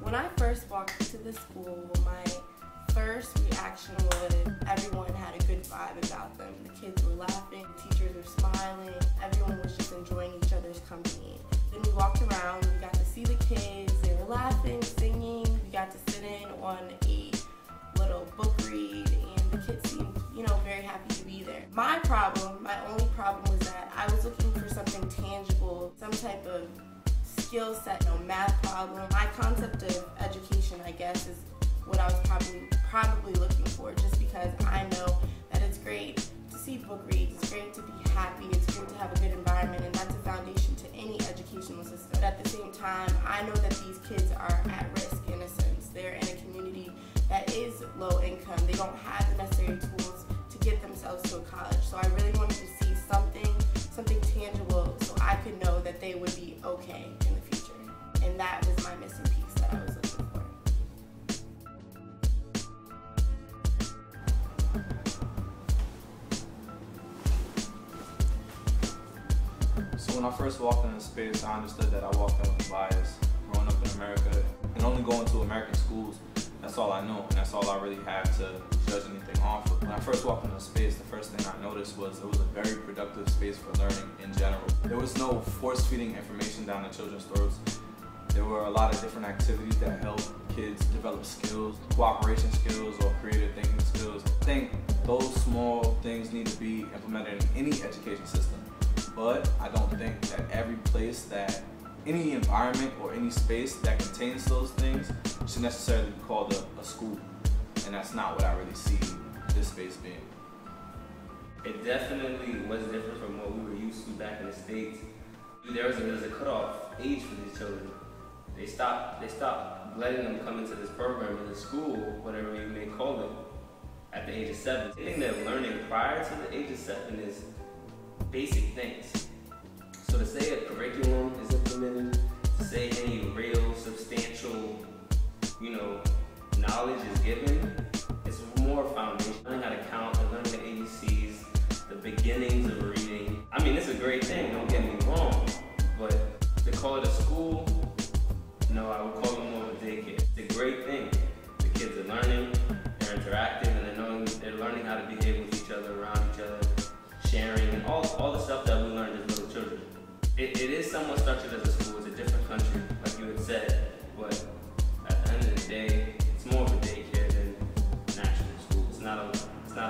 When I first walked into the school, my first reaction was everyone had a good vibe about them. The kids were laughing, the teachers were smiling, everyone was just enjoying each other's company. Then we walked around, we got to see the kids, they were laughing, singing, we got to sit in on a little book read, and the kids seemed, very happy to be there. My only problem was that I was looking for something tangible, some type of skill set, math problem. My concept of education, I guess, is what I was probably looking for, just because I know that it's great to see book reads, it's great to be happy, it's great to have a good environment, and that's a foundation to any educational system. But at the same time, I know that these kids are at risk in a sense. They're in a community that is low income. They don't have the necessary tools to get themselves to a college. So I really wanted to see something tangible so I could know that they would be okay in the future. And that was my missing piece that I was looking for. So when I first walked into space, I understood that I walked in with bias. Growing up in America and only going to American schools, that's all I know, and that's all I really have to judge anything off of. When I first walked into space, the first thing I noticed was it was a very productive space for learning in general. There was no force-feeding information down the children's throats. There were a lot of different activities that help kids develop skills, cooperation skills, or creative thinking skills. I think those small things need to be implemented in any education system, but I don't think that any environment or any space that contains those things should necessarily be called a school. And that's not what I really see this space being. It definitely was different from what we were used to back in the States. There was a cutoff age for these children. They stopped letting them come into this program in the school, whatever you may call it, at the age of 7. I think that learning prior to the age of 7 is basic things. So to say a curriculum is implemented, to say any real substantial, knowledge is given, it's more foundation. Learning how to count and learning the ABCs, the beginnings of reading. I mean, it's a great thing, don't get me wrong, but to call it a school, no, I would call it more of a daycare. It's a great thing. The kids are learning, they're interactive, and they're learning how to behave with each other, around each other, sharing, and all the stuff that we learned as little children. It is somewhat structured as a school. It's a different country, like you had said, but at the end of the day, it's more of a daycare than an actual school. It's not a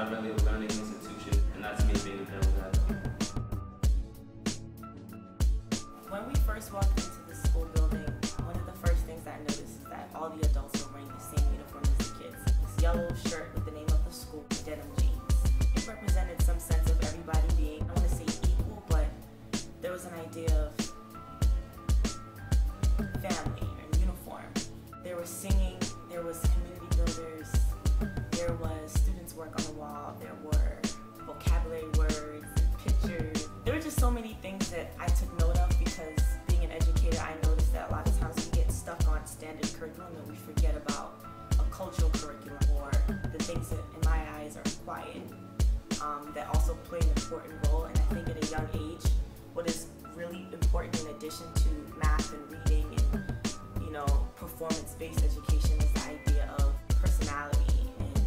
really learning institution, and that's me being a devil's advocate. When we first walked into the school building, one of the first things I noticed is that all the adults were wearing the same uniform as the kids. This yellow shirt with the name of the school, denim jeans. It represented some sense of everybody being, I want to say equal, but there was an idea of family and uniform. There was singing, there was community builders, there was students' work on the wall, there were vocabulary words, pictures. There were just so many things that I took note of because being an educator, I noticed that a lot of times we get stuck on standard curriculum and we forget about a cultural curriculum or the things that in my eyes are quiet that also play an important role. And I think at a young age, what is really important in addition to math and reading and performance-based education is the idea of personality and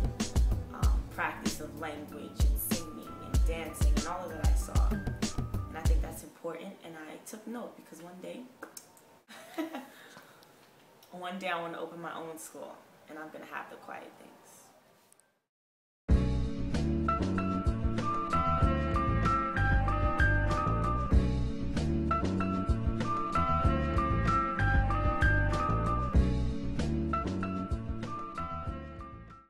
practice of language and singing and dancing and all of that I saw. And I think that's important, and I took note because one day I want to open my own school, and I'm going to have the quiet thing.